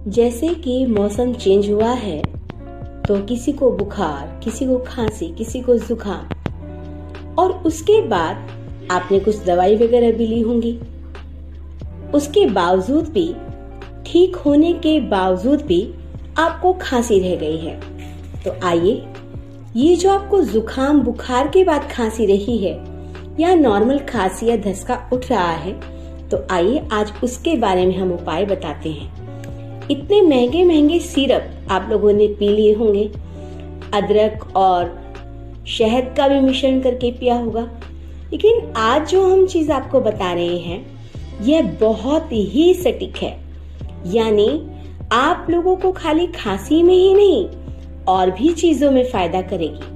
जैसे कि मौसम चेंज हुआ है तो किसी को बुखार, किसी को खांसी, किसी को जुकाम, और उसके बाद आपने कुछ दवाई वगैरह भी ली होंगी। उसके बावजूद भी, ठीक होने के बावजूद भी आपको खांसी रह गई है। तो आइए, ये जो आपको जुकाम बुखार के बाद खांसी रही है या नॉर्मल खांसी या धसका उठ रहा है, तो आइए आज उसके बारे में हम उपाय बताते हैं। इतने महंगे महंगे सिरप आप लोगों ने पी लिए होंगे, अदरक और शहद का भी मिश्रण करके पिया होगा, लेकिन आज जो हम चीज आपको बता रहे हैं यह बहुत ही सटीक है। यानी आप लोगों को खाली खांसी में ही नहीं और भी चीजों में फायदा करेगी।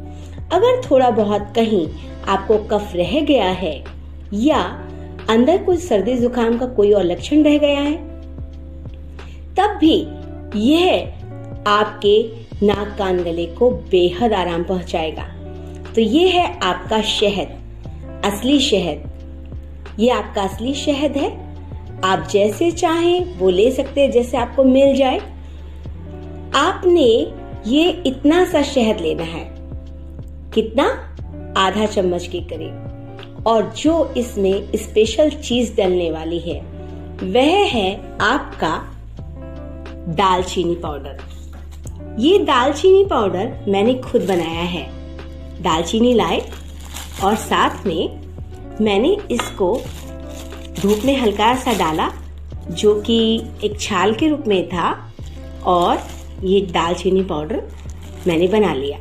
अगर थोड़ा बहुत कहीं आपको कफ रह गया है या अंदर कुछ सर्दी जुकाम का कोई और लक्षण रह गया है, तब भी यह आपके नाक कान गले को बेहद आराम पहुंचाएगा। तो ये है आपका शहद, असली शहद। ये आपका असली शहद है। आप जैसे चाहें वो ले सकते हैं, जैसे आपको मिल जाए। आपने ये इतना सा शहद लेना है, कितना? आधा चम्मच के करीब। और जो इसमें स्पेशल चीज डलने वाली है वह है आपका दालचीनी पाउडर। ये दालचीनी पाउडर मैंने खुद बनाया है। दालचीनी लाए और साथ में मैंने इसको धूप में हल्का सा डाला, जो कि एक छाल के रूप में था, और ये दालचीनी पाउडर मैंने बना लिया।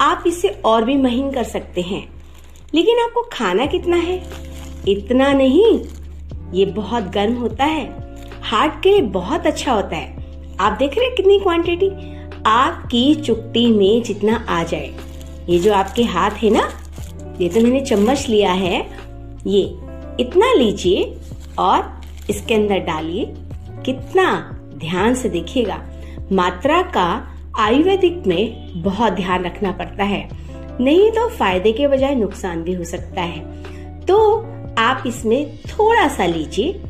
आप इसे और भी महीन कर सकते हैं, लेकिन आपको खाना कितना है? इतना नहीं। ये बहुत गर्म होता है, हार्ट के लिए बहुत अच्छा होता है। आप देख रहे हैं कितनी क्वांटिटी? आपकी चुटकी में जितना आ जाए। ये जो आपके हाथ है ना, ये तो मैंने चम्मच लिया है, ये इतना लीजिए और इसके अंदर डालिए। कितना ध्यान से देखिएगा। मात्रा का आयुर्वेदिक में बहुत ध्यान रखना पड़ता है, नहीं तो फायदे के बजाय नुकसान भी हो सकता है। तो आप इसमें थोड़ा सा लीजिए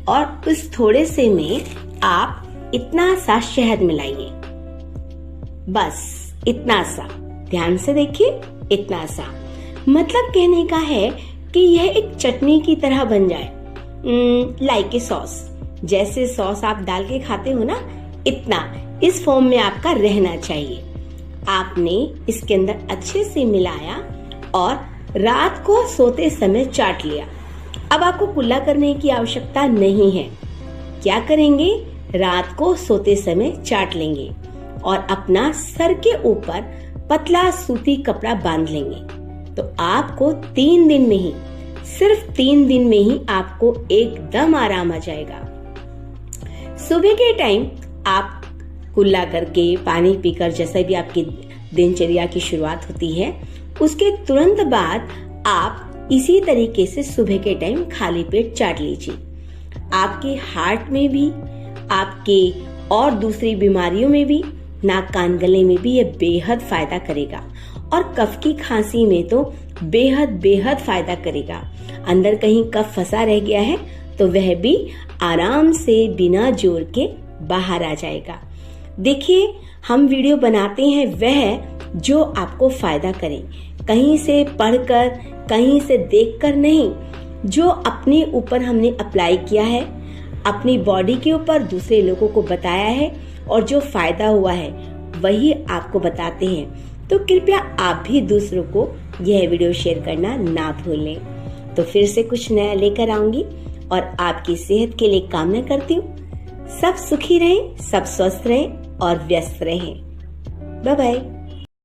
और उस थोड़े से में आप इतना सा शहद मिलाइए। बस इतना सा, ध्यान से देखिए, इतना सा। मतलब कहने का है कि यह एक चटनी की तरह बन जाए, लाइक ए सॉस। जैसे सॉस आप डाल के खाते हो ना, इतना इस फॉर्म में आपका रहना चाहिए। आपने इसके अंदर अच्छे से मिलाया और रात को सोते समय चाट लिया। अब आपको कुल्ला करने की आवश्यकता नहीं है। क्या करेंगे? रात को सोते समय चाट लेंगे और अपना सर के ऊपर पतला सूती कपड़ा बांध लेंगे। तो आपको 3 दिन में ही, सिर्फ 3 दिन में ही आपको एकदम आराम आ जाएगा। सुबह के टाइम आप कुल्ला करके पानी पीकर, जैसे भी आपकी दिनचर्या की शुरुआत होती है, उसके तुरंत बाद आप इसी तरीके से सुबह के टाइम खाली पेट चाट लीजिए। आपके हार्ट में भी, आपके और दूसरी बीमारियों में भी, नाक कान गले में भी ये बेहद फायदा करेगा। और कफ की खांसी में तो बेहद फायदा करेगा। अंदर कहीं कफ फंसा रह गया है तो वह भी आराम से बिना जोर के बाहर आ जाएगा। देखिए, हम वीडियो बनाते हैं वह जो आपको फायदा करे, कहीं से पढ़कर, कहीं से देखकर नहीं। जो अपने ऊपर हमने अप्लाई किया है, अपनी बॉडी के ऊपर दूसरे लोगों को बताया है और जो फायदा हुआ है वही आपको बताते हैं। तो कृपया आप भी दूसरों को यह वीडियो शेयर करना ना भूलें। तो फिर से कुछ नया लेकर आऊंगी और आपकी सेहत के लिए कामना करती हूँ। सब सुखी रहें, सब स्वस्थ रहें और व्यस्त रहें। Bye bye.